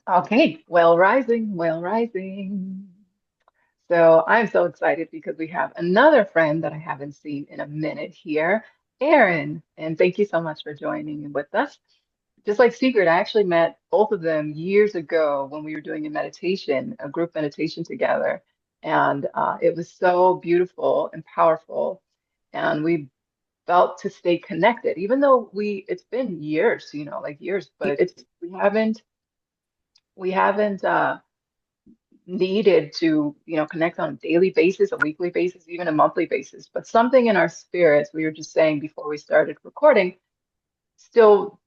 Okay, well, rising, well, rising. So I'm so excited because we have another friend that I haven't seen in a minute here, Erin. And thank you so much for joining with us. Just like Secret, I actually met both of them years ago when we were doing a meditation, a group meditation together. And it was so beautiful and powerful. And we felt to stay connected, even though it's been years, like years, but we haven't needed to, connect on a daily basis, a weekly basis, even a monthly basis. But something in our spirits, we were just saying before we started recording, still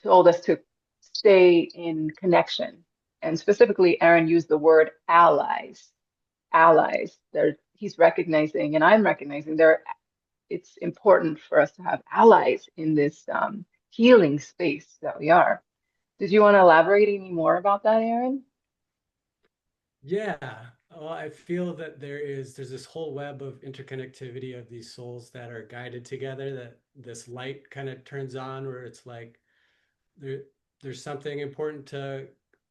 told us to stay in connection. And specifically, Aaron used the word allies. Allies. He's recognizing, and I'm recognizing it's important for us to have allies in this healing space that we are. Did you want to elaborate any more about that, Aaron? Yeah. Well, I feel that there's this whole web of interconnectivity of these souls that are guided together, that this light kind of turns on where it's like there there's something important to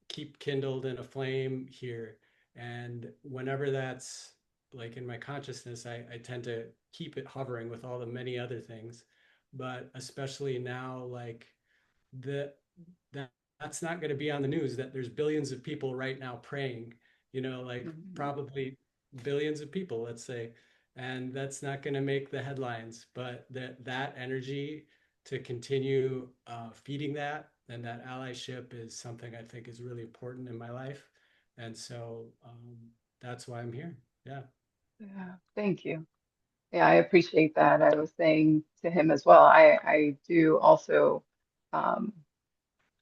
keep kindled in a flame here. And whenever that's like in my consciousness, I tend to keep it hovering with all the many other things. But especially now, like the that that's not going to be on the news, that there's billions of people right now praying, like Mhm. probably billions of people, let's say, and that's not going to make the headlines, but that energy to continue feeding that, and that allyship is something I think is really important in my life. And so that's why I'm here. Yeah. Yeah, thank you. Yeah, I appreciate that. I was saying to him as well, I do also um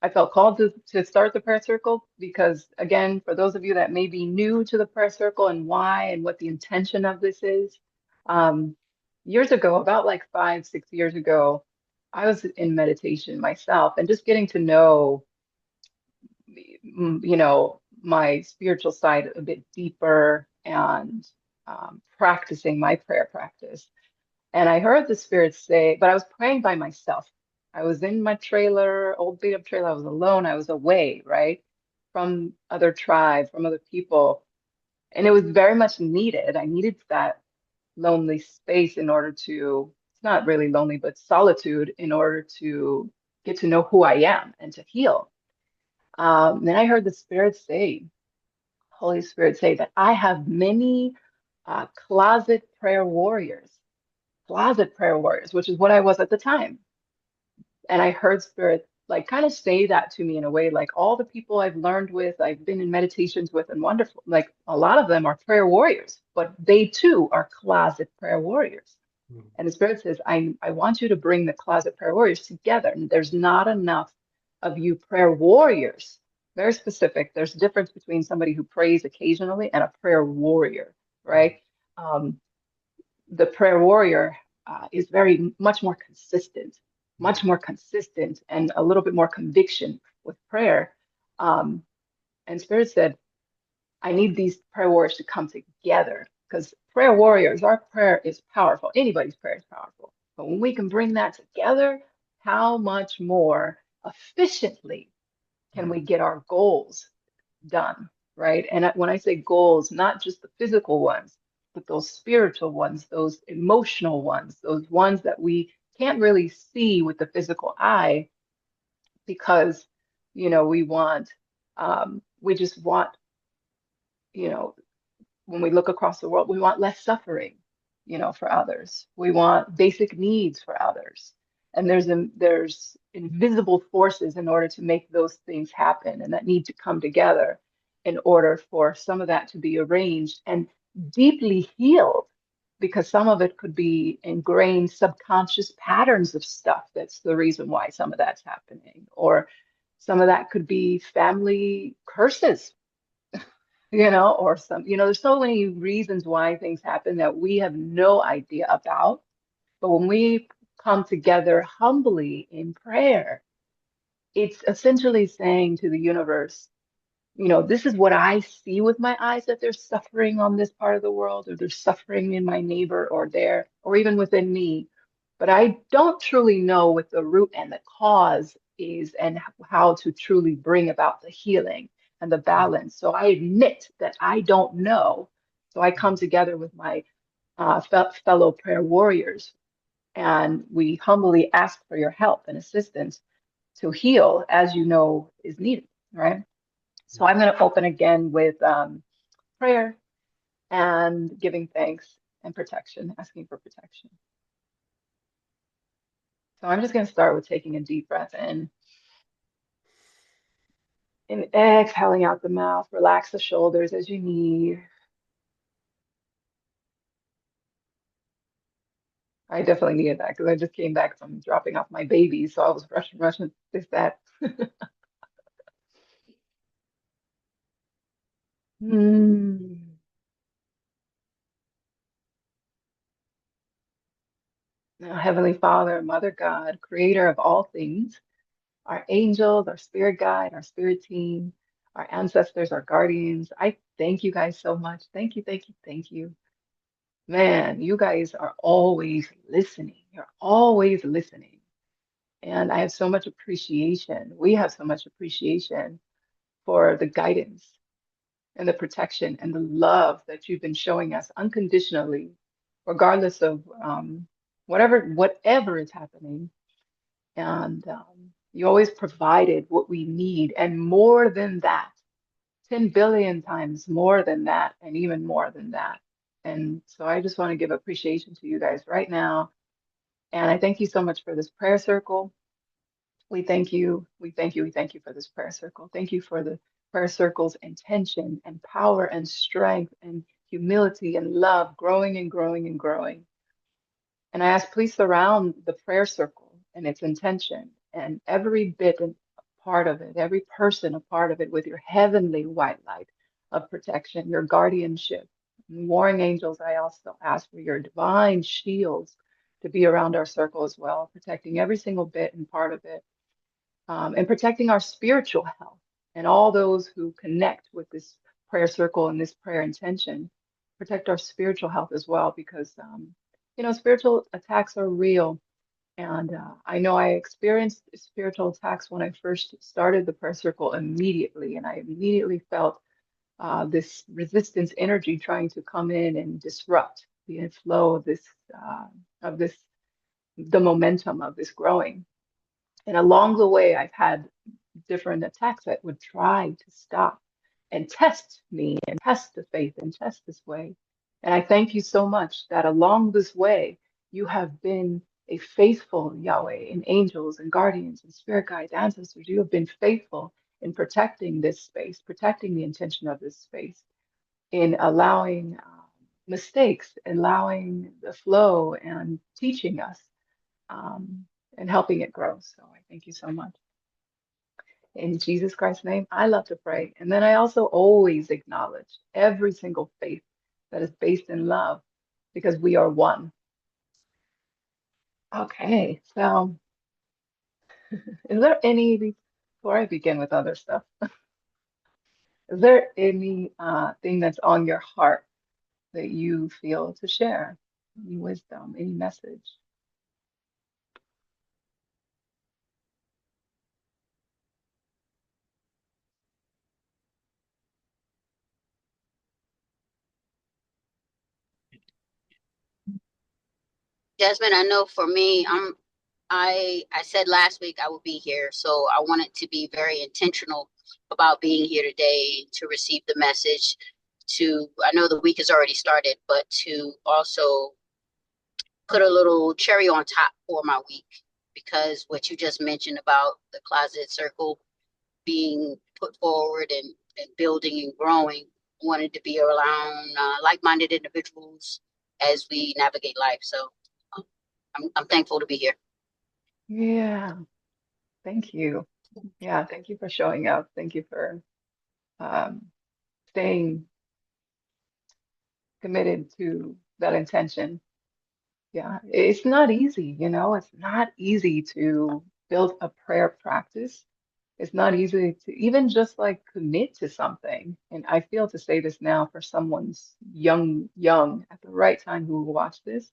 I felt called to start the prayer circle because again, for those of you that may be new to the prayer circle and why and what the intention of this is, um years ago, about like 5, 6 years ago, I was in meditation myself and just getting to know my spiritual side a bit deeper and practicing my prayer practice. And I heard the Spirit say, but I was praying by myself. I was in my trailer, old beat up trailer. I was alone. I was away, right? From other tribes, from other people. And it was very much needed. I needed that lonely space in order to, it's not really lonely, but solitude in order to get to know who I am and to heal. Then I heard the Spirit say, Holy Spirit say that I have many closet prayer warriors, which is what I was at the time. And I heard Spirit like kind of say that to me in a way, like all the people I've learned with, I've been in meditations with, and wonderful, like a lot of them are prayer warriors, but they too are closet prayer warriors. Mm. And the Spirit says, I want you to bring the closet prayer warriors together. And there's not enough of you prayer warriors. Very specific. There's a difference between somebody who prays occasionally and a prayer warrior, Mm. right? Um, the prayer warrior is very much more consistent, and a little bit more conviction with prayer. Um, and Spirit said, I need these prayer warriors to come together because prayer warriors, our prayer is powerful. Anybody's prayer is powerful. But when we can bring that together, how much more efficiently can Mm. we get our goals done, right? And when I say goals, not just the physical ones, but those spiritual ones, those emotional ones, those ones that we can't really see with the physical eye because, we just want, you know, when we look across the world, we want less suffering, for others. We want basic needs for others. And there's invisible forces in order to make those things happen and that need to come together in order for some of that to be arranged and deeply healed because some of it could be ingrained subconscious patterns of stuff. That's the reason why some of that's happening. Or some of that could be family curses, or there's so many reasons why things happen that we have no idea about. But when we come together humbly in prayer, it's essentially saying to the universe, this is what I see with my eyes that there's suffering on this part of the world, or there's suffering in my neighbor or there, or even within me. But I don't truly know what the root and the cause is and how to truly bring about the healing and the Mm, balance. So I admit that I don't know. So I come mm, together with my fellow prayer warriors, and we humbly ask for your help and assistance to heal as you know is needed, right? So mm. I'm going to open again with prayer and giving thanks and protection, asking for protection. So I'm just going to start with taking a deep breath in and exhaling out the mouth. Relax the shoulders as you need. I definitely needed that because I just came back from dropping off my baby. So I was rushing, rushing, this, that. Mm. Now, Heavenly Father, Mother God, creator of all things, our angels, our spirit guide, our spirit team, our ancestors, our guardians, I thank you guys so much. Thank you, thank you, thank you. Man, you guys are always listening. You're always listening. And I have so much appreciation. We have so much appreciation for the guidance and the protection and the love that you've been showing us unconditionally, regardless of whatever is happening. And you always provided what we need and more than that, 10 billion times more than that, and even more than that. And so I just want to give appreciation to you guys right now. And I thank you so much for this prayer circle. We thank you. We thank you. We thank you for this prayer circle. Thank you for the prayer circle's intention and power and strength and humility and love growing and growing and growing. And I ask, please surround the prayer circle and its intention and every bit and part of it, every person a part of it with your heavenly white light of protection, your guardianship. And warring angels, I also ask for your divine shields to be around our circle as well, protecting every single bit and part of it, and protecting our spiritual health and all those who connect with this prayer circle and this prayer intention. Protect our spiritual health as well, because spiritual attacks are real. And I know I experienced spiritual attacks when I first started the prayer circle immediately, and I immediately felt this resistance energy trying to come in and disrupt the flow of this the momentum of this growing. And along the way, I've had different attacks that would try to stop and test me and test the faith and test this way. And I thank you so much that along this way, you have been a faithful Yahweh and angels and guardians and spirit guides, ancestors. You have been faithful in protecting this space, protecting the intention of this space, in allowing mistakes, allowing the flow and teaching us and helping it grow. So I thank you so much. In Jesus Christ's name, I love to pray. And then I also always acknowledge every single faith that is based in love because we are one. Okay, so is there any, before I begin with other stuff, is there any thing that's on your heart that you feel to share? Any wisdom, any message? Jasmine, I know for me, I said last week I would be here, so I wanted to be very intentional about being here today to receive the message. I know the week has already started, but to also put a little cherry on top for my week, because what you just mentioned about the closet circle being put forward and building and growing, wanted to be around like-minded individuals as we navigate life. So um, I'm thankful to be here. Yeah, thank you. Yeah, thank you for showing up. Thank you for um, staying committed to that intention. Yeah, it's not easy, it's not easy to build a prayer practice. It's not easy to even just like commit to something. And I feel to say this now for someone's young at the right time who will watch this.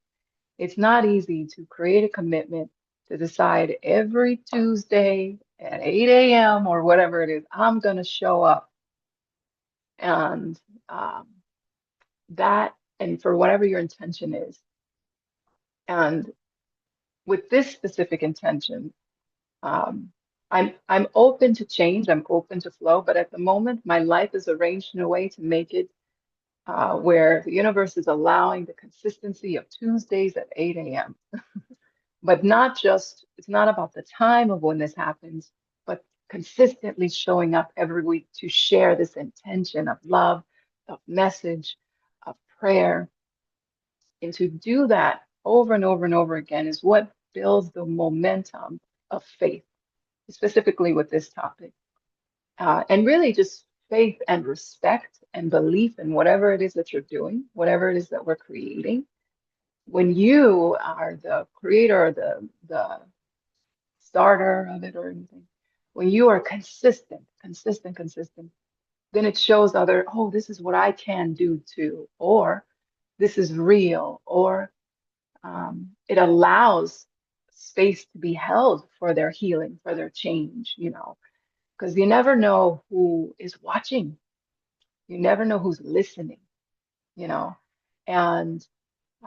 It's not easy to create a commitment to decide every Tuesday at 8 a.m. or whatever it is, I'm going to show up. And um, that, and for whatever your intention is. And with this specific intention, um, I'm open to change. I'm open to flow. But at the moment, my life is arranged in a way to make it where the universe is allowing the consistency of Tuesdays at 8 a.m. But not just, it's not about the time of when this happens, but consistently showing up every week to share this intention of love, of message, of prayer. And to do that over and over and over again is what builds the momentum of faith, specifically with this topic. And really just faith and respect and belief in whatever it is that you're doing, whatever it is that we're creating. When you are the creator, the starter of it or anything, when you are consistent, then it shows other, oh, this is what I can do too, or this is real, or it allows space to be held for their healing, for their change, because you never know who is watching. You never know who's listening, you know, and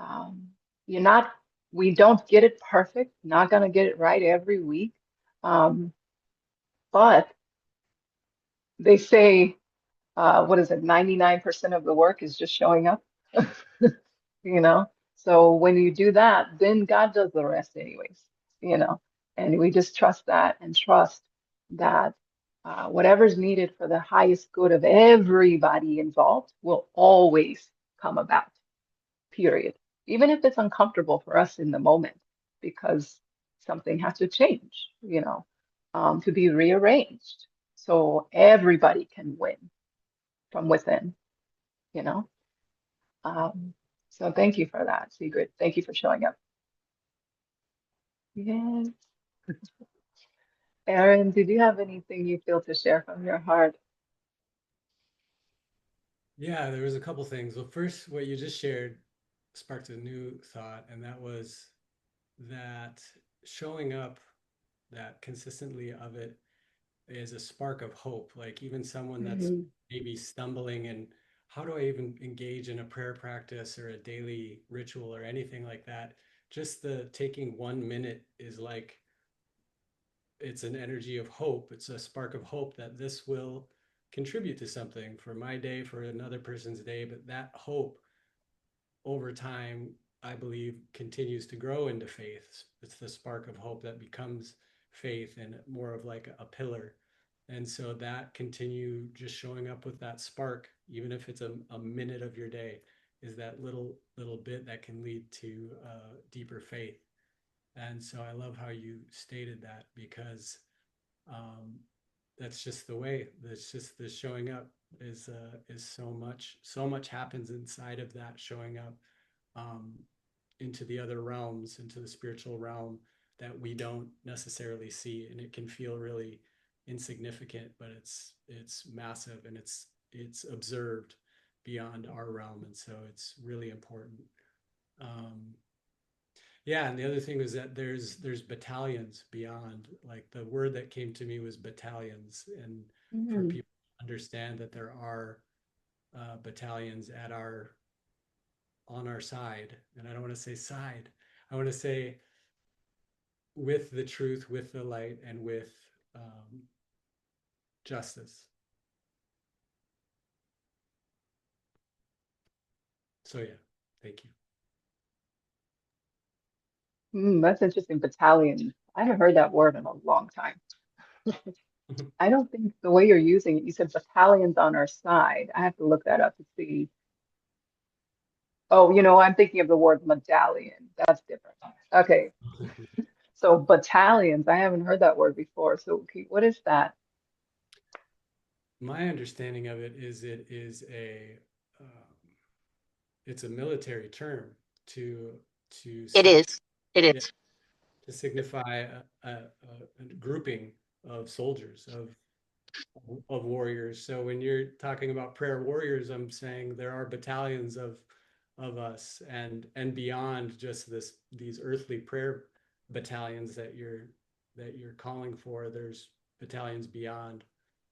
um, you're not, we don't get it perfect, not going to get it right every week. Um, but they say, what is it, 99% of the work is just showing up, you know? So when you do that, then God does the rest anyways, you know? And we just trust that and trust that whatever's needed for the highest good of everybody involved will always come about, period. Even if it's uncomfortable for us in the moment, because something has to change, to be rearranged. So everybody can win from within, you know? Um, so thank you for that, Sigrid. Thank you for showing up. Yes. Erin, did you have anything you feel to share from your heart? Yeah, there was a couple things. Well, first, what you just shared sparked a new thought, and that was that showing up that consistently of it is a spark of hope. Like even someone that's Mhm. maybe stumbling and how do I even engage in a prayer practice or a daily ritual or anything like that? Just the taking 1 minute is like it's an energy of hope. It's a spark of hope that this will contribute to something for my day, for another person's day. But that hope over time, I believe, continues to grow into faith. It's the spark of hope that becomes faith and more of like a pillar. And so that continue just showing up with that spark, even if it's a minute of your day, is that little bit that can lead to deeper faith. And so I love how you stated that because um, that's just the way. That's just the showing up is so much happens inside of that showing up um, into the other realms, into the spiritual realm that we don't necessarily see, and it can feel really insignificant, but it's massive and it's observed beyond our realm, and so it's really important. Um, yeah, and the other thing is that there's battalions beyond. Like the word that came to me was battalions, and for Mhm. people to understand that there are battalions at our on our side, and I don't want to say side. I want to say with the truth, with the light, and with um, justice. So yeah, thank you. That's interesting. Battalion. I haven't heard that word in a long time. I don't think the way you're using it, you said battalions on our side. I have to look that up to see. Oh, I'm thinking of the word medallion. That's different. Okay. So battalions, I haven't heard that word before. So okay, what is that? My understanding of it is it's a military term to to It sig- is. It yeah, is. to signify a grouping of soldiers of warriors. So when you're talking about prayer warriors, I'm saying there are battalions of us and beyond just these earthly prayer battalions that you're calling for. There's battalions beyond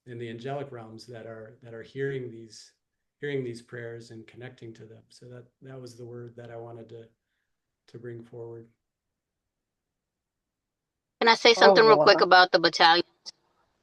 in the angelic realms that are hearing these prayers and connecting to them. So that was the word that I wanted to bring forward. Can I say Oh, something real quick wow. about the battalion?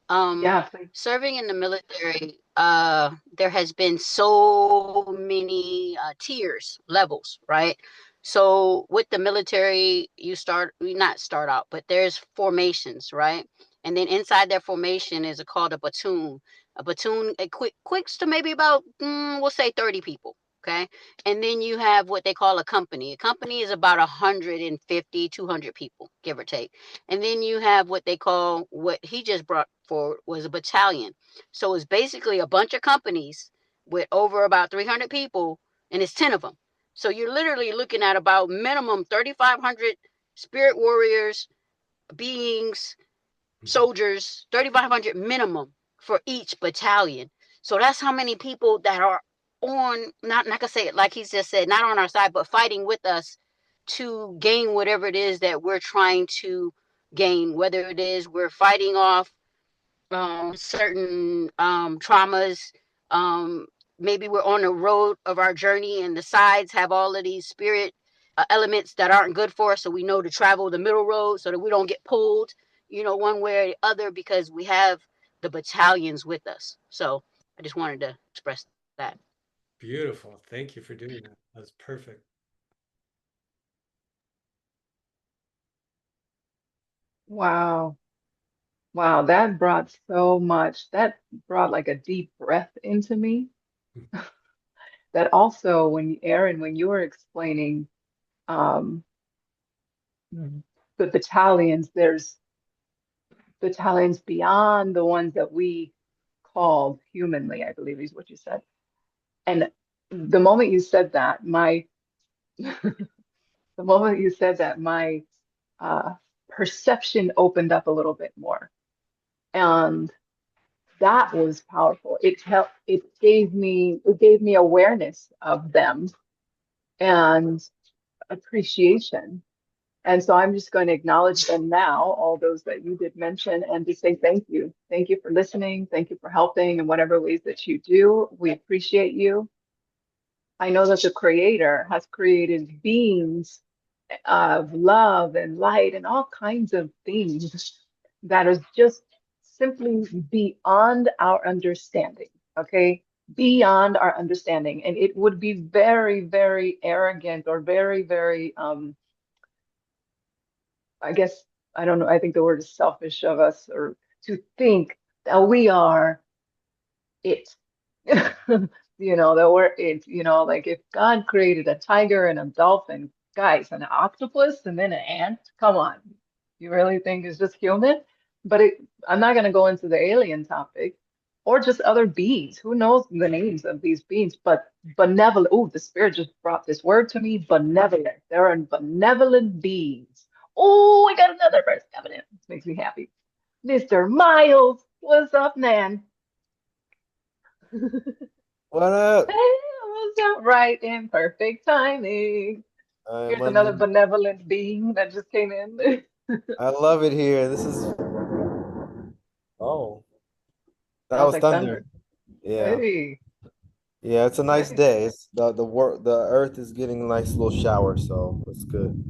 Yeah, please. Serving in the military, there has been so many tiers, levels, right? So with the military, you not start out, but there's formations, right? And then inside that formation is called a platoon. A platoon equips to maybe about, we'll say 30 people. Okay. And then you have what they call a company. A company is about 150, 200 people, give or take. And then you have what they call, what he just brought forward was a battalion. So it's basically a bunch of companies with over about 300 people, and it's 10 of them. So you're literally looking at about minimum 3,500 spirit warriors, beings, soldiers, 3,500 minimum for each battalion. So that's how many people that are on, not like I say, like he's just said, not on our side, but fighting with us to gain whatever it is that we're trying to gain, whether it is we're fighting off certain traumas. Maybe we're on the road of our journey and the sides have all of these spirit elements that aren't good for us. So we know to travel the middle road so that we don't get pulled, one way or the other, because we have the battalions with us. So I just wanted to express that. Beautiful. Thank you for doing that. That was perfect. Wow. Wow, that brought so much. That brought like a deep breath into me. That also, when Aaron, when you were explaining um, the battalions, there's battalions beyond the ones that we called humanly, I believe is what you said. And the moment you said that, the moment you said that, my uh, perception opened up a little bit more. And that was powerful. It gave me awareness of them and appreciation. And so I'm just going to acknowledge them now, all those that you did mention, and just say thank you. Thank you for listening. Thank you for helping in whatever ways that you do. We appreciate you. I know that the Creator has created beings of love and light and all kinds of things that is just simply beyond our understanding. Okay. Beyond our understanding. And it would be very, very arrogant or very, very, I guess, I don't know, I think the word is selfish of us, or to think that we are it. That we're it, like if God created a tiger and a dolphin, guys, an octopus and then an ant, come on. You really think it's just human? But I'm not going to go into the alien topic or just other beings. Who knows the names of these beings? But benevolent, oh, the spirit just brought this word to me, benevolent. There are benevolent beings. Oh, we got another verse coming in. This makes me happy. Mr. Miles, what's up, man? What up? Hey, what's up? Right in perfect timing. I'm Here's another under. benevolent being that just came in. I love it here. This is. Oh, that Sounds was like thunder. thunder. Yeah, Hey, yeah. It's a nice nice. day. It's the earth is getting a nice little shower, so it's good.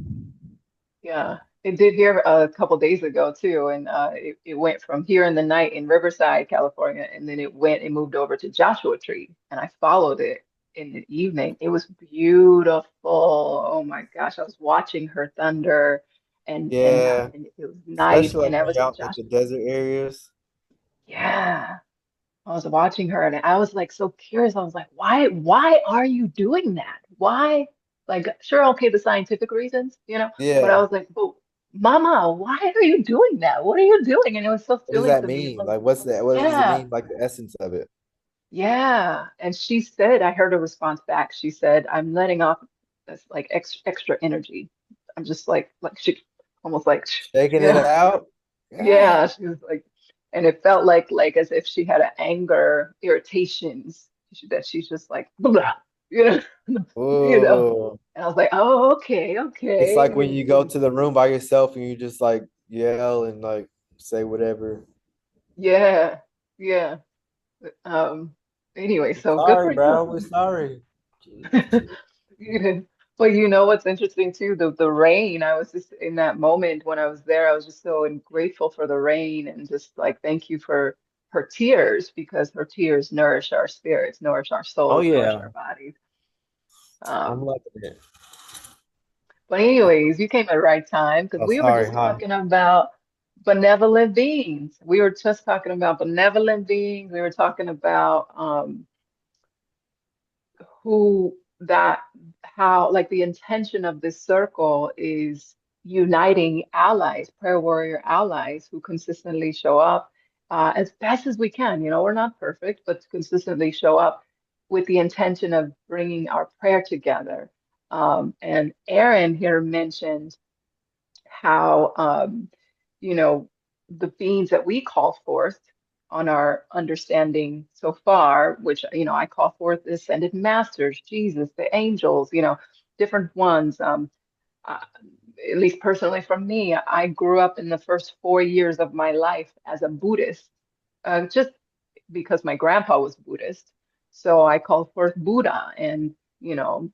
Yeah, it did here a couple days ago too, and it went from here in the night in Riverside, California, and then it moved over to Joshua Tree, and I followed it in the evening. It was beautiful. Oh my gosh, I was watching her thunder, Yeah, and it was night, especially and like I when was you're in out like the Joshua. desert areas. Yeah. I was watching her and I was like so curious. I was like, why are you doing that? Why? Like, sure, okay, the scientific reasons, but I Yeah. was like, but Mama, why are you doing that? What are you doing? And it was so What does silly that to me. mean? Like, Like, what's that? What does it yeah, mean? Like the essence of it? yeah. And she said, I heard a response back. She said, I'm letting off this like extra energy. I'm just like she almost like, Shaking you it know. out. Yeah. Yeah, she was like, and it felt like as if she had an anger, irritations that she's just like, blah. you know, you know. Oh, And I was like, oh, it's like okay. when you go to the room by yourself and you just like yell and like say whatever. Yeah, yeah. Um, anyway, We're so good sorry, for you. bro. We're sorry. Jeez. Yeah. But you know what's interesting too, the rain. I was just in that moment when I was there, I was just so grateful for the rain and just like thank you for her tears because her tears nourish our spirits, nourish our Oh souls, nourish yeah, our bodies. I'm Um, loving it. but anyways, you came at the right time because Oh, we were sorry. just Hi. talking about benevolent beings. We were just talking about benevolent beings. We were talking about who that how like the intention of this circle is uniting allies, prayer warrior allies who consistently show up as best as we can. You know, we're not perfect, but to consistently show up with the intention of bringing our prayer together. And Aaron here mentioned how you know the beings that we call forth on our understanding so far, which I call forth the ascended masters, Jesus, the angels, different ones. Uh, at least personally from me, I grew up in the first 4 years of my life as a Buddhist, just because my grandpa was Buddhist. So I called forth Buddha and,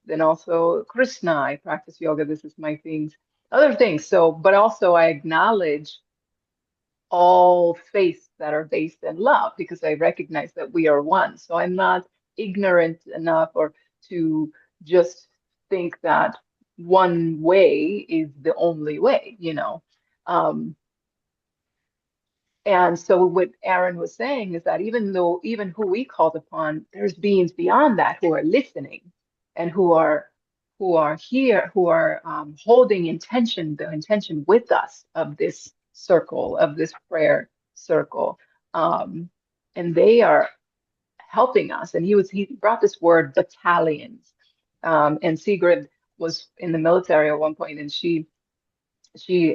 then also Krishna. I practice yoga. This is my things, other things. So, but also I acknowledge all faiths that are based in love because I recognize that we are one. So I'm not ignorant enough or to just think that one way is the only way. Um, and so what Aaron was saying is that even who we called upon, there's beings beyond that who are listening and who are here, who are holding the intention with us of this circle, of this prayer circle. Um, and they are helping us. And he brought this word battalions. And Sigrid was in the military at one point, and she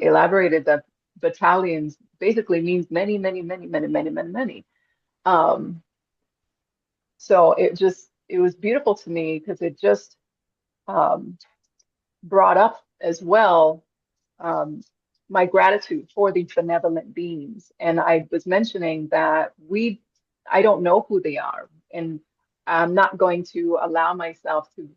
elaborated that battalions basically means many, many, many, many, many, many, many. Um, so it was beautiful to me because it just um, brought up as well um, my gratitude for these benevolent beings. And I was mentioning that I don't know who they are, and I'm not going to allow myself to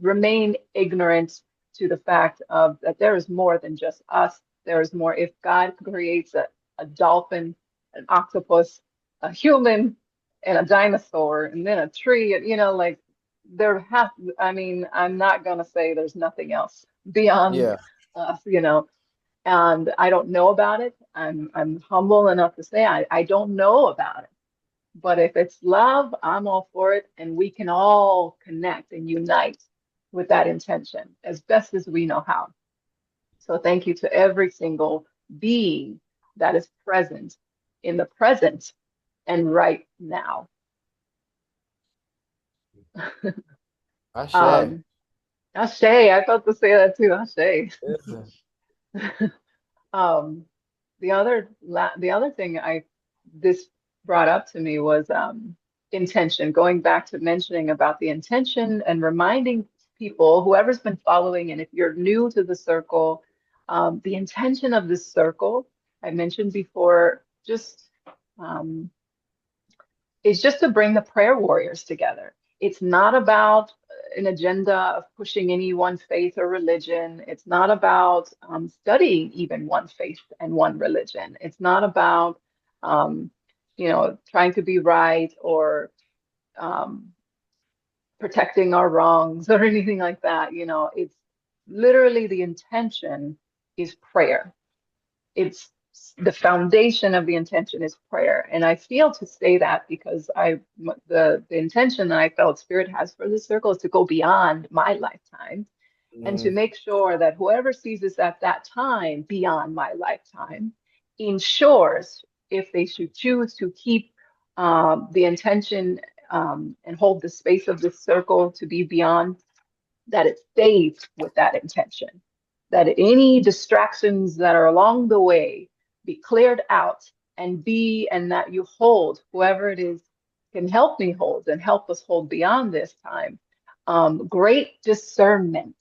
remain ignorant to the fact of that there is more than just us. There is more. If God creates a dolphin, an octopus, a human, and a dinosaur, and then a tree, like there has, I mean, I'm not going to say there's nothing else beyond Yeah. us. And I don't know about it. I'm humble enough to say I don't know about it. But if it's love, I'm all for it, and we can all connect and unite with that intention as best as we know how. So thank you to every single being that is present in the present and right now. Ashe. Um, Ashe, I felt to say that too. Ashe. Yeah. Um, the other thing this brought up to me was intention. Going back to mentioning about the intention and reminding people, whoever's been following, and if you're new to the circle, the intention of this circle, I mentioned before, um, is just to bring the prayer warriors together. It's not about an agenda of pushing any one faith or religion. It's not about studying even one faith and one religion. It's not about, trying to be right or um, protecting our wrongs or anything like that. It's literally the intention is prayer. It's the foundation of the intention is prayer. And I feel to say that because the intention that I felt Spirit has for this circle is to go beyond my lifetime and to Mm, make sure that whoever sees this at that time beyond my lifetime ensures, if they should choose to keep the intention and hold the space of this circle to be beyond, that it stays with that intention, that any distractions that are along the way be cleared out and that you hold whoever it is can help me hold and help us hold beyond this time. Great discernment.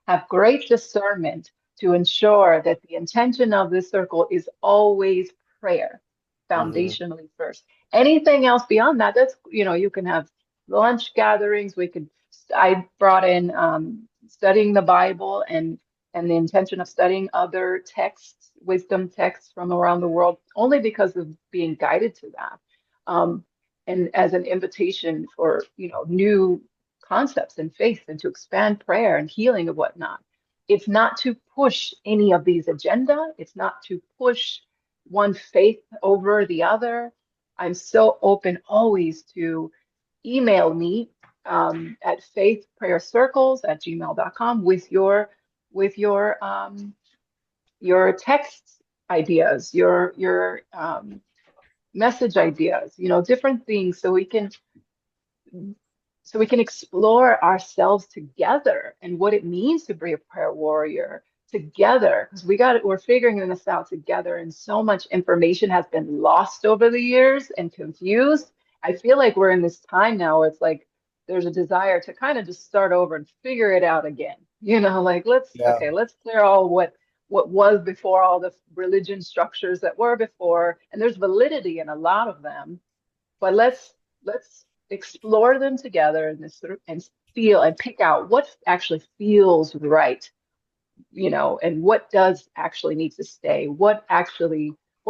Have great discernment to ensure that the intention of this circle is always prayer, Hmm. foundationally first. Anything else beyond that, that's, you can have lunch gatherings. I brought in studying the Bible and the intention of studying other texts, wisdom texts from around the world, only because of being guided to that. Um, and as an invitation for, new concepts and faith and to expand prayer and healing and whatnot. It's not to push any of these agenda. It's not to push one faith over the other. I'm so open always to email me at faithprayercircles@gmail.com with your text ideas, your message ideas, different things so we can explore ourselves together and what it means to be a prayer warrior together, because we're figuring this out together, and so much information has been lost over the years and confused. I feel like we're in this time now where it's like there's a desire to kind of just start over and figure it out again. Like Yeah. let's clear all what was before, all the religion structures that were before, and there's validity in a lot of them, but let's explore them together and feel and pick out what actually feels right, and what does actually need to stay, what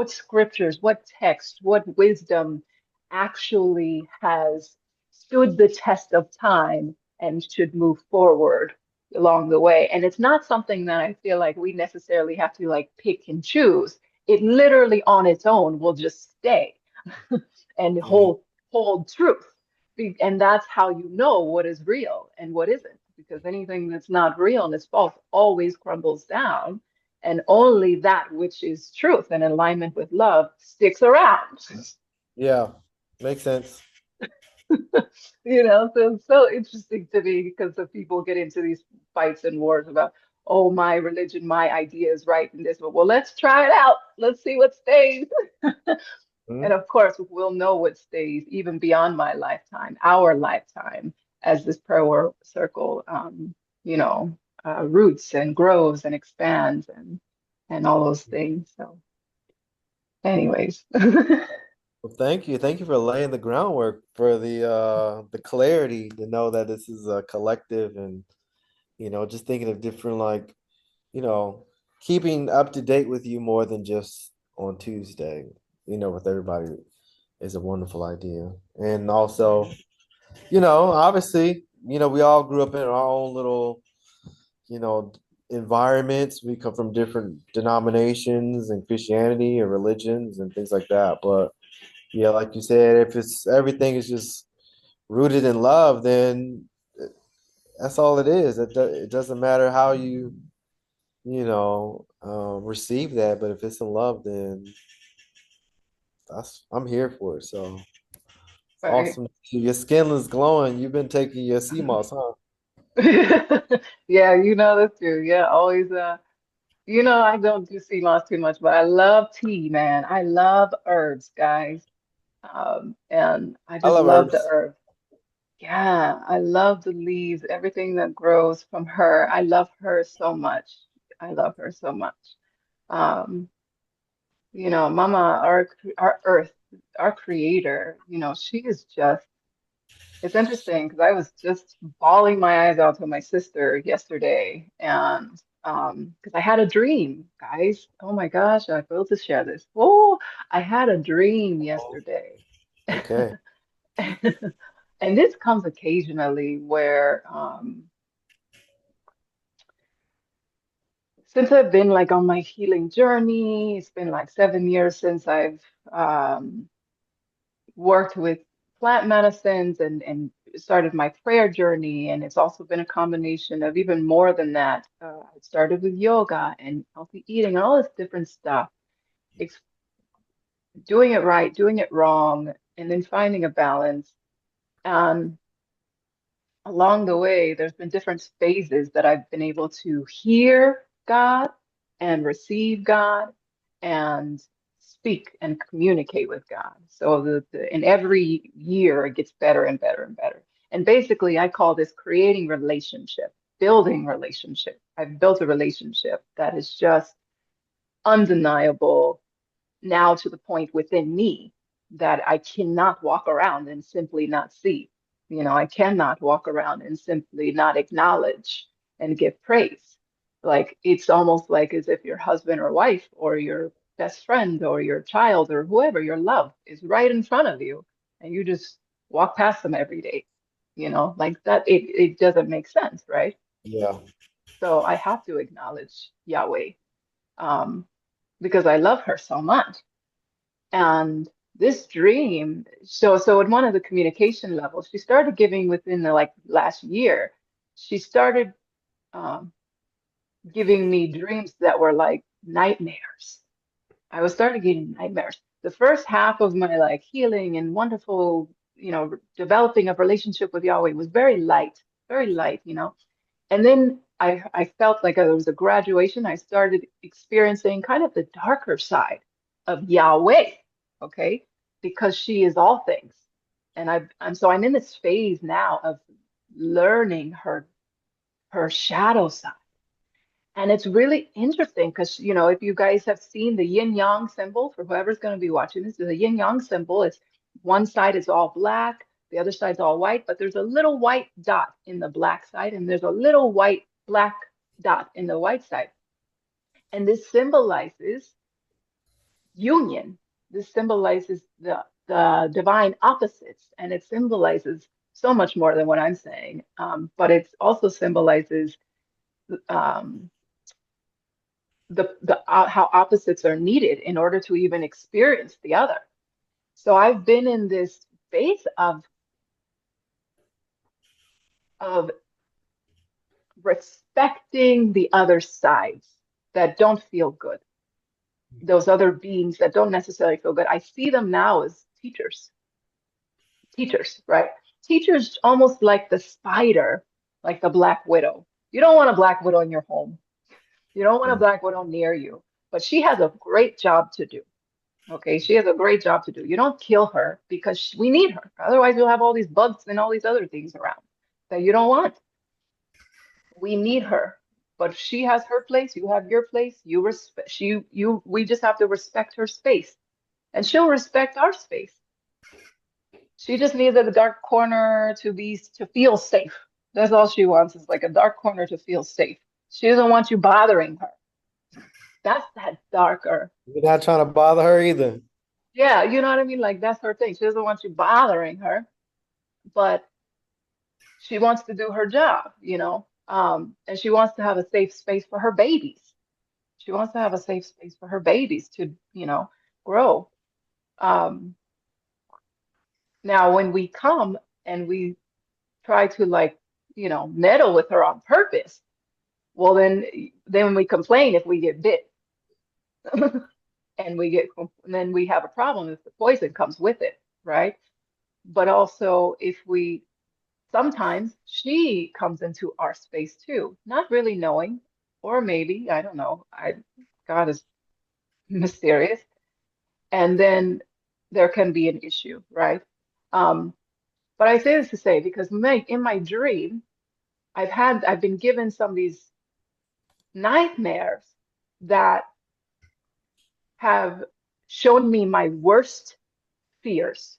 scriptures, what text, what wisdom actually has stood the test of time and should move forward along the way. And it's not something that I feel like we necessarily have to like pick and choose. It literally on its own will just stay and Yeah. hold truth. And that's how you know what is real and what isn't, because anything that's not real and is false always crumbles down, and only that which is truth and alignment with love sticks around. Yeah. Makes sense. So it's so interesting to me because the people get into these fights and wars about, oh, my religion, my idea is right in this, but well, let's try it out. Let's see what stays. And Mhm. of course, we'll know what stays even beyond my lifetime, our lifetime, as this prayer circle, roots and grows and expands and all those things. So, anyways, Well, thank you. Thank you for laying the groundwork for the clarity to know that this is a collective and just thinking of different like, you know, keeping up to date with you more than just on Tuesday, with everybody is a wonderful idea. And also, obviously, we all grew up in our own little, you know, environments. We come from different denominations and Christianity and religions and things like that. But yeah, like you said, if it's everything is just rooted in love, then that's all it is. It doesn't matter how you, receive that. But if it's in love, then I'm here for it. So it's right. awesome. Your skin is glowing. You've been taking your sea moss, huh? Yeah, that's true. Yeah, always. I don't do sea moss too much, but I love tea, man. I love herbs, guys. And I I just love love the herbs. herbs. Yeah, I love the leaves, everything that grows from her. I love her so much. I love her so much. Um, Mama, our earth, our creator, she is just, it's interesting because I was just bawling my eyes out to my sister yesterday, and because I had a dream, guys. Oh my gosh, I failed to share this. Oh, I had a dream yesterday. Okay. And this comes occasionally where since I've been like on my healing journey, it's been like 7 years since I've um, worked with plant medicines and started my prayer journey. And it's also been a combination of even more than that. I started with yoga and healthy eating and all this different stuff, ex doing it right, doing it wrong, and then finding a balance. Um, Along the way, there's been different phases that I've been able to hear God and receive God and speak and communicate with God. So in every year it gets better and better and better. And basically, I call this creating relationship, building relationship. I've built a relationship that is just undeniable now to the point within me that I cannot walk around and simply not see. You know, I cannot walk around and simply not acknowledge and give praise. Like it's almost like as if your husband or wife or your best friend or your child or whoever your love is right in front of you and you just walk past them every day. You know, like that, it doesn't make sense, right? Yeah. So I have to acknowledge Yahweh um, because I love her so much. And this dream, so at one of the communication levels, she started giving within the like last year, she started um, giving me dreams that were like nightmares. I was starting getting nightmares. The first half of my like healing and wonderful, you know, developing a relationship with Yahweh was very light, you know. And then I felt like there was a graduation. I started experiencing kind of the darker side of Yahweh, okay? Because she is all things. And I'm in this phase now of learning her shadow side. And it's really interesting because, you know, if you guys have seen the yin yang symbol, for whoever's going to be watching this, the yin yang symbol is one side is all black, the other side's all white, but there's a little white dot in the black side, and there's a little white black dot in the white side. And this symbolizes union. This symbolizes the divine opposites, and it symbolizes so much more than what I'm saying. But it also symbolizes um, the how opposites are needed in order to even experience the other. So I've been in this phase of respecting the other sides that don't feel good. Those other beings that don't necessarily feel good. I see them now as teachers, right? Teachers almost like the spider, like the black widow. You don't want a black widow in your home. You don't want a Mm. black widow near you, but she has a great job to do. Okay, she has a great job to do. You don't kill her because we need her. Otherwise, you'll have all these bugs and all these other things around that you don't want. We need her. But she has her place, you have your place. You respect we just have to respect her space. And she'll respect our space. She just needs a dark corner to feel safe. That's all she wants is like a dark corner to feel safe. She doesn't want you bothering her. That's that darker. You're not trying to bother her either. Yeah, you know what I mean? Like that's her thing. She doesn't want you bothering her, but she wants to do her job, you know? And she wants to have a safe space for her babies. She wants to have a safe space for her babies to, you know, grow. Um, Now, when we come and we try to like, you know, meddle with her on purpose, well, then we complain if we get bit, and then we have a problem if the poison comes with it, right? But also if we sometimes she comes into our space too, not really knowing, or maybe, I don't know. God is mysterious. And then there can be an issue, right? Um, but I say this to say because in my dream, I've been given some of these nightmares that have shown me my worst fears.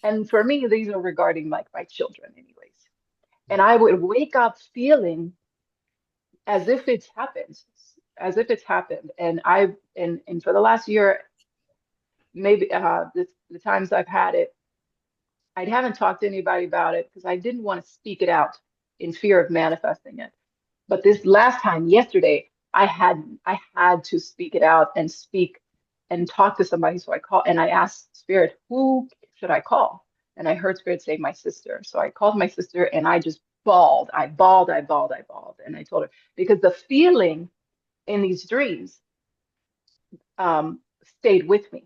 And for me, these are regarding like my children, anyways. And I would wake up feeling as if it's happened, as if it's happened. And for the last year, maybe the times I've had it, I haven't talked to anybody about it because I didn't want to speak it out in fear of manifesting it. But this last time, yesterday, I had to speak it out and speak and talk to somebody. So I called and I asked Spirit, who should I call? And I heard Spirit say my sister. So I called my sister and I just bawled. I bawled, I bawled, I bawled. And I told her because the feeling in these dreams stayed with me.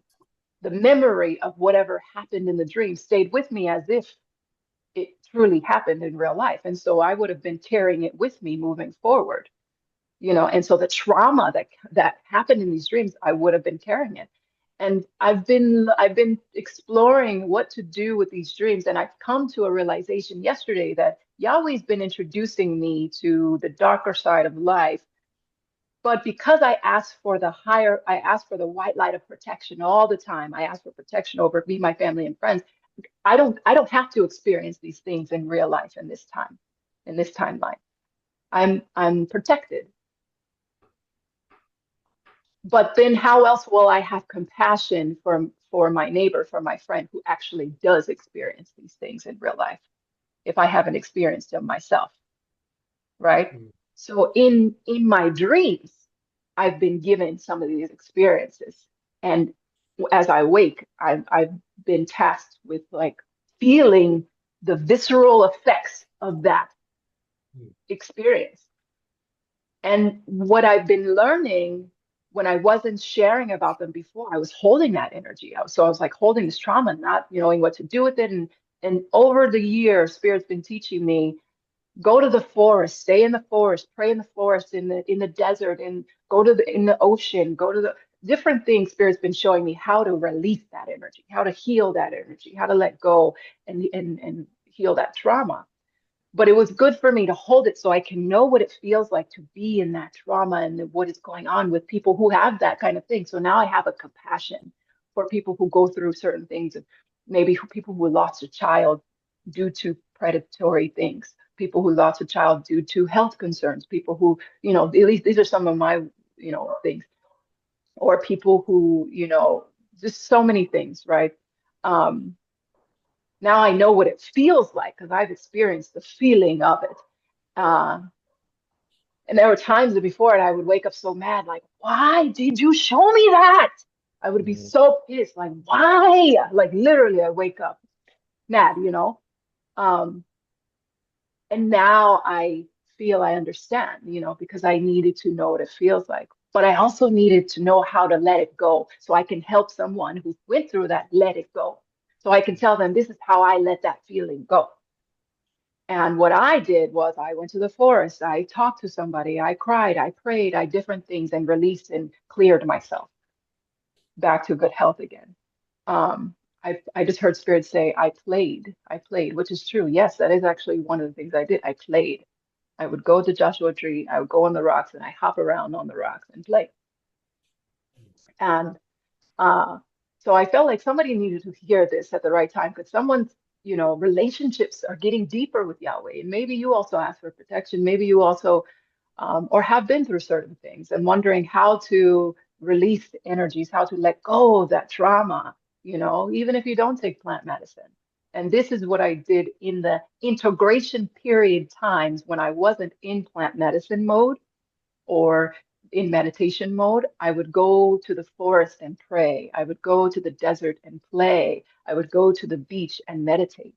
The memory of whatever happened in the dream stayed with me as if it truly happened in real life. And so I would have been carrying it with me moving forward, you know, and so the trauma that happened in these dreams, I would have been carrying it. And I've been exploring what to do with these dreams, and I've come to a realization yesterday that Yahweh's been introducing me to the darker side of life. But because I ask for the white light of protection all the time. I ask for protection over me, my family, and friends. I don't have to experience these things in real life in this timeline. I'm protected. But then how else will I have compassion for my neighbor, for my friend who actually does experience these things in real life if I haven't experienced them myself, right? Mm. So in my dreams, I've been given some of these experiences. And as I wake, I've been tasked with like feeling the visceral effects of that Mm. experience. And what I've been learning when I wasn't sharing about them before, I was holding that energy. I was like holding this trauma, not knowing what to do with it. And over the years, Spirit's been teaching me, go to the forest, stay in the forest, pray in the forest, in the desert, and go to in the ocean, go to the different things. Spirit's been showing me how to release that energy, how to heal that energy, how to let go and heal that trauma. But it was good for me to hold it so I can know what it feels like to be in that trauma and what is going on with people who have that kind of thing. So now I have a compassion for people who go through certain things, maybe people who lost a child due to predatory things, people who lost a child due to health concerns, people who, at least these are some of my, things, or people who, just so many things, right? Um, Now I know what it feels like because I've experienced the feeling of it. Uh, and there were times before and I would wake up so mad, like, why did you show me that? I would be Mhm. so pissed, like, why? Like literally I wake up mad. Um, and now I feel I understand, because I needed to know what it feels like. But I also needed to know how to let it go so I can help someone who went through that let it go. So I can tell them this is how I let that feeling go. And what I did was I went to the forest, I talked to somebody, I cried, I prayed, I different things and released and cleared myself back to good health again. I just heard Spirit say, I played, which is true. Yes, that is actually one of the things I did. I played. I would go to Joshua Tree, I would go on the rocks and I hop around on the rocks and play. And uh, so I felt like somebody needed to hear this at the right time because someone's, relationships are getting deeper with Yahweh. And maybe you also ask for protection. Maybe you also, or have been through certain things and wondering how to release the energies, how to let go of that trauma, even if you don't take plant medicine. And this is what I did in the integration period times when I wasn't in plant medicine mode or in meditation mode. I would go to the forest and pray. I would go to the desert and play. I would go to the beach and meditate,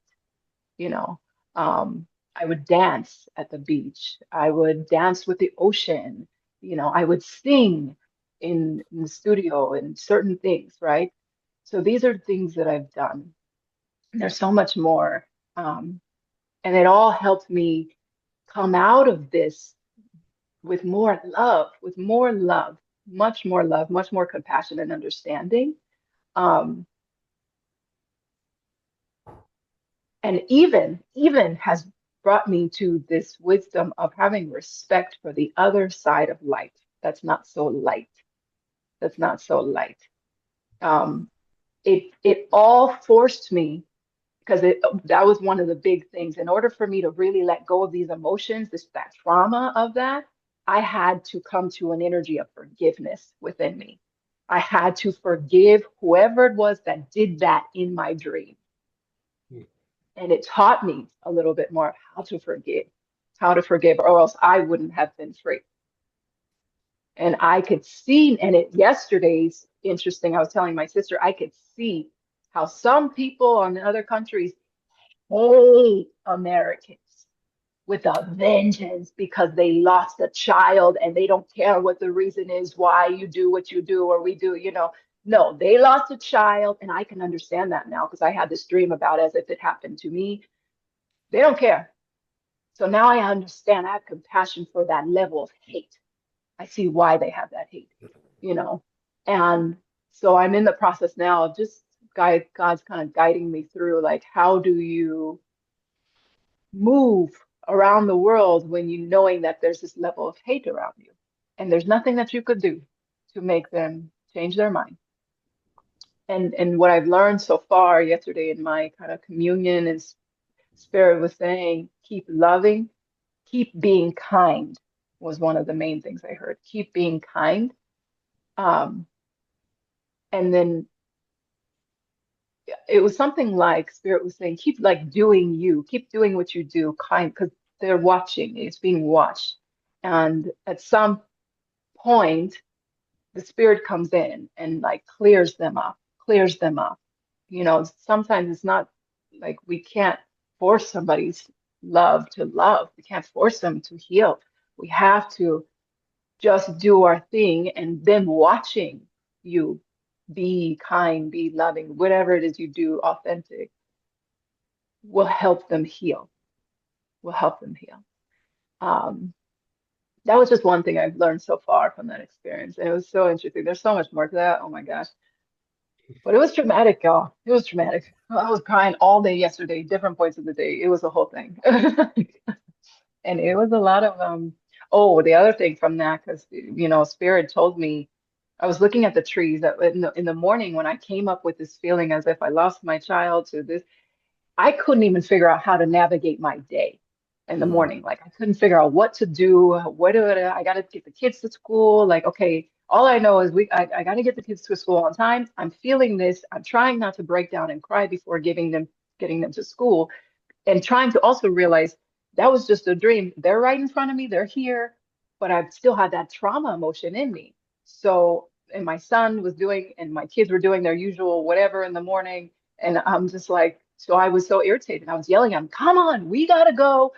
you know. I would dance at the beach. I would dance with the ocean. I would sing in the studio and certain things, right? So these are things that I've done. There's so much more. Um, and it all helped me come out of this with more love, much more compassion and understanding. Um, and even has brought me to this wisdom of having respect for the other side of light that's not so light. That's not so light. Um, it all forced me because that was one of the big things. In order for me to really let go of these emotions, that trauma of that, I had to come to an energy of forgiveness within me. I had to forgive whoever it was that did that in my dream. Mm. And it taught me a little bit more of how to forgive, or else I wouldn't have been free. And I could see, and it yesterday's interesting. I was telling my sister, I could see how some people in other countries hate Americans with a vengeance because they lost a child and they don't care what the reason is why you do what you do or we do. No, they lost a child, and I can understand that now because I had this dream about it as if it happened to me. They don't care. So now I understand. I have compassion for that level of hate. I see why they have that hate, you know. And So I'm in the process now of just God's kind of guiding me through, like, how do you move around the world when you knowing that there's this level of hate around you, and there's nothing that you could do to make them change their mind. And what I've learned so far yesterday in my kind of communion and spirit was saying, keep loving, keep being kind was one of the main things I heard. Keep being kind. Um, and then it was something like Spirit was saying, keep like doing you, keep doing what you do, kind, because they're watching, it's being watched. And at some point, the Spirit comes in and like clears them up, clears them up. You know, sometimes it's not like we can't force somebody's love to love. We can't force them to heal. We have to just do our thing, and them watching you be kind, be loving, whatever it is you do, authentic, will help them heal, will help them heal. Um, that was just one thing I've learned so far from that experience. And it was so interesting. There's so much more to that. Oh my gosh. But it was traumatic, y'all. It was traumatic. I was crying all day yesterday, different points of the day. It was a whole thing. And it was a lot of oh, the other thing from that, because Spirit told me I was looking at the trees that in the morning when I came up with this feeling as if I lost my child to this, I couldn't even figure out how to navigate my day in the morning. Like I couldn't figure out what to do. I got to get the kids to school? Like, okay, all I know is I got to get the kids to school on time. I'm feeling this. I'm trying not to break down and cry before getting them to school, and trying to also realize that was just a dream. They're right in front of me, they're here, but I've still had that trauma emotion in me. So, and my son was doing, and my kids were doing their usual whatever in the morning. And I'm just like, so I was so irritated. I was yelling at him, come on, we gotta go.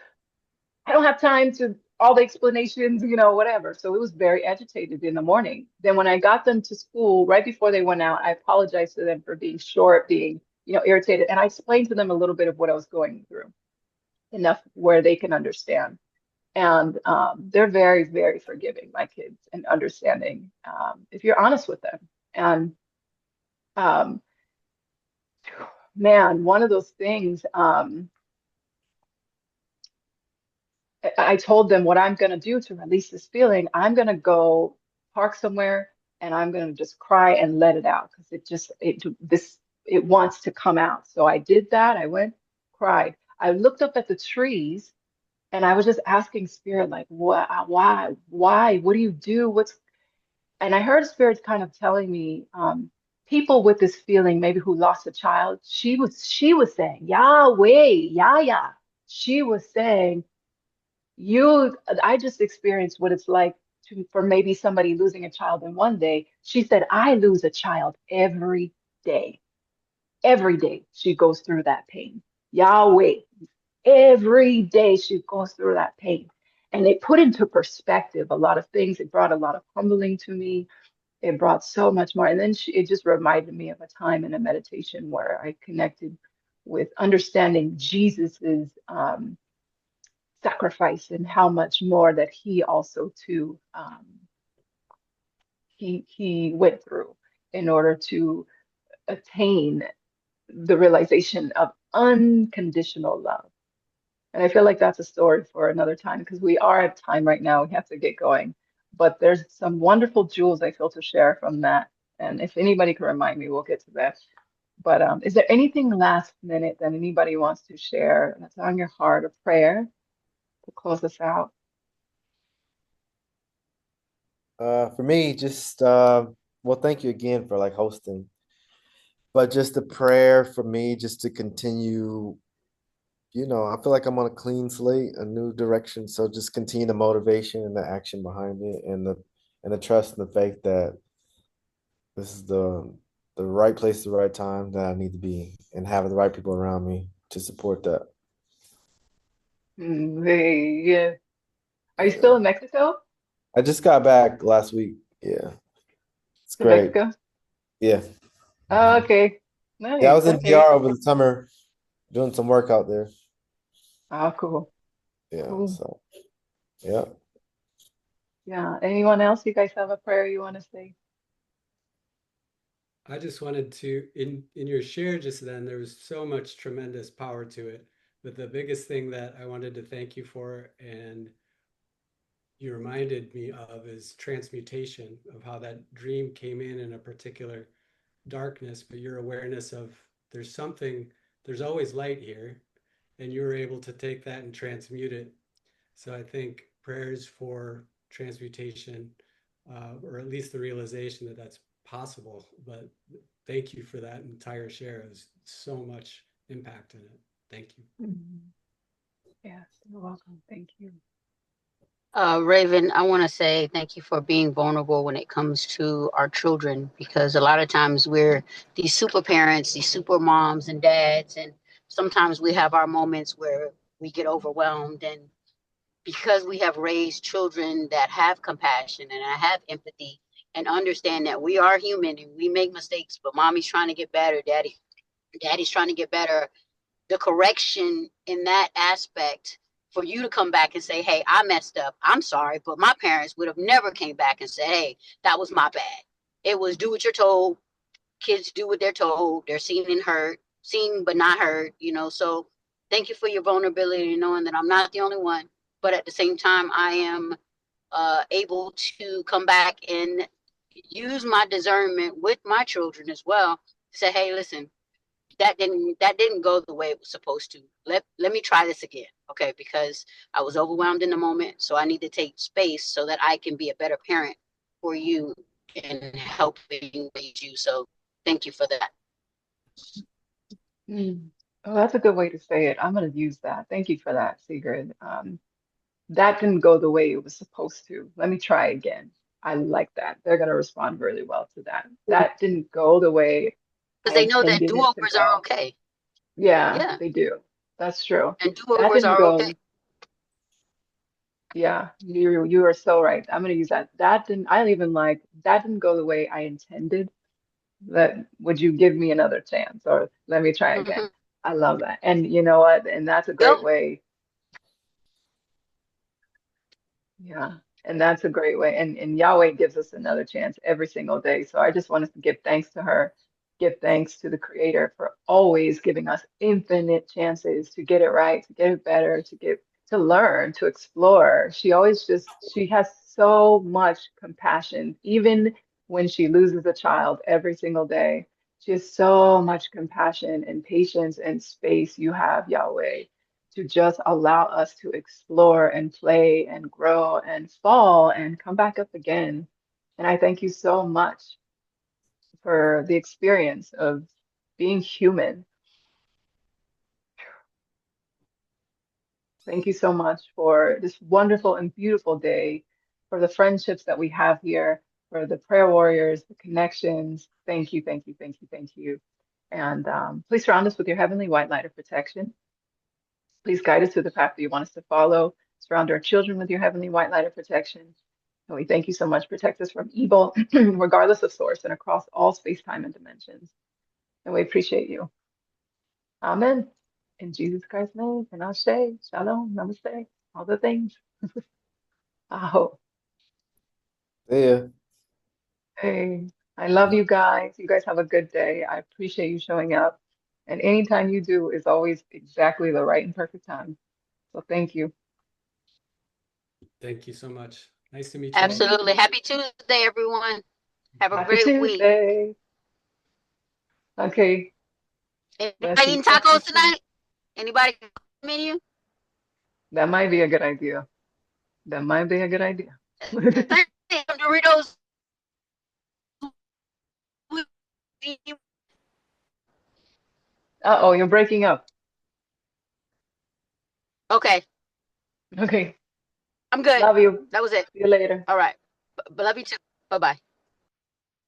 I don't have time to all the explanations, whatever. So it was very agitated in the morning. Then when I got them to school, right before they went out, I apologized to them for being short, being, irritated. And I explained to them a little bit of what I was going through, enough where they can understand. And they're very, very forgiving, my kids, and understanding if you're honest with them. And um, man, one of those things, I told them what I'm going to do to release this feeling. I'm going to go park somewhere and I'm going to just cry and let it out because it wants to come out. So I did that. I went, cried. I looked up at the trees and I was just asking Spirit, like, what, why, what do you do? And I heard Spirit kind of telling me, people with this feeling, maybe who lost a child, she was saying, Yahweh, Yah. She was saying, I just experienced what it's like for maybe somebody losing a child in one day. She said, I lose a child every day. Every day she goes through that pain. Yahweh, every day she goes through that pain. And it put into perspective a lot of things. It brought a lot of humbling to me. It brought so much more. And then it just reminded me of a time in a meditation where I connected with understanding Jesus's sacrifice and how much more that he also too he went through in order to attain the realization of unconditional love. And I feel like that's a story for another time because we are at time right now. We have to get going. But there's some wonderful jewels I feel to share from that. And if anybody can remind me, we'll get to that. But is there anything last minute that anybody wants to share that's on your heart, a prayer to close us out? For me, just well, thank you again for like hosting. But just a prayer for me, just to continue. I feel like I'm on a clean slate, a new direction. So just continue the motivation and the action behind it, and the trust and the faith that this is the right place, the right time that I need to be, and having the right people around me to support that. Yeah. Are you still Yeah. in Mexico? I just got back last week. Yeah. It's To great. Mexico? Yeah. Oh, okay. Yeah, I Nice. was in Okay. DR over the summer doing some work out there. Oh, cool. Yeah. Cool. So, yeah. Yeah. Anyone else? You guys have a prayer you want to say? I just wanted to, in your share just then, there was so much tremendous power to it. But the biggest thing that I wanted to thank you for, and you reminded me of, is transmutation, of how that dream came in a particular darkness, but your awareness of there's something, there's always light here, and you were able to take that and transmute it. So I think prayers for transmutation, or at least the realization that that's possible. But thank you for that entire share. It was so much impact in it. Thank you. Yes, you're welcome. Thank you. Raven, I want to say thank you for being vulnerable when it comes to our children, because a lot of times we're these super parents, these super moms and dads, and sometimes we have our moments where we get overwhelmed. And because we have raised children that have compassion and have empathy and understand that we are human and we make mistakes, but mommy's trying to get better, daddy's trying to get better, the correction in that aspect for you to come back and say, hey, I messed up, I'm sorry, but my parents would have never came back and said, hey, that was my bad. It was do what you're told. Kids do what they're told. They're seen and heard, seen but not heard, so thank you for your vulnerability, knowing that I'm not the only one, but at the same time I am able to come back and use my discernment with my children as well to say, hey, listen, that didn't go the way it was supposed to. Let me try this again, okay? Because I was overwhelmed in the moment, so I need to take space so that I can be a better parent for you and helping raise you. So thank you for that. Oh, that's a good way to say it. I'm going to use that. Thank you for that, Sigrid. That didn't go the way it was supposed to. Let me try again. I like that. They're going to respond really well to that. That didn't go the way Because I they know that intended it to do-overs are go. okay. Yeah, Yeah, they do. That's true. and That do-overs didn't are okay. go. Yeah, you are so right. I'm going to use that. That didn't, I even like, that didn't go the way I intended. Would you give me another chance or let me try again? Mm-hmm. I love that. And you know what? And that's a Yep. great way. Yeah, and that's a great way. And Yahweh gives us another chance every single day. So I just wanted to give thanks to her, give thanks to the Creator for always giving us infinite chances to get it right, to get it better, to learn, to explore. She has so much compassion, even when she loses a child every single day. She has so much compassion and patience and space you have, Yahweh, to just allow us to explore and play and grow and fall and come back up again. And I thank you so much for the experience of being human. Thank you so much for this wonderful and beautiful day, for the friendships that we have here, for the prayer warriors, the connections. Thank you, thank you, thank you, thank you. And please surround us with your heavenly white light of protection. Please guide us to the path that you want us to follow. Surround our children with your heavenly white light of protection. And we thank you so much. Protect us from evil, regardless of source and across all space, time, and dimensions. And we appreciate you. Amen. In Jesus Christ's name, and Ashe, Shalom, Namaste, all the things. Aho. Yeah. Hey, I love you guys. You guys have a good day. I appreciate you showing up. And anytime you do is always exactly the right and perfect time. So thank you. Thank you so much. Nice to meet you all. Absolutely. Happy Tuesday, everyone. Have a Happy great week. Tuesday. Okay. Anybody Blessings. eating Talk to you tacos soon. tonight? Anybody menu? That might be a good idea. That might be a good idea. Doritos. Uh-oh, you're breaking up. Okay, Okay. I'm good. Love you. That was it. See you later. All right. But love you too. Bye-bye.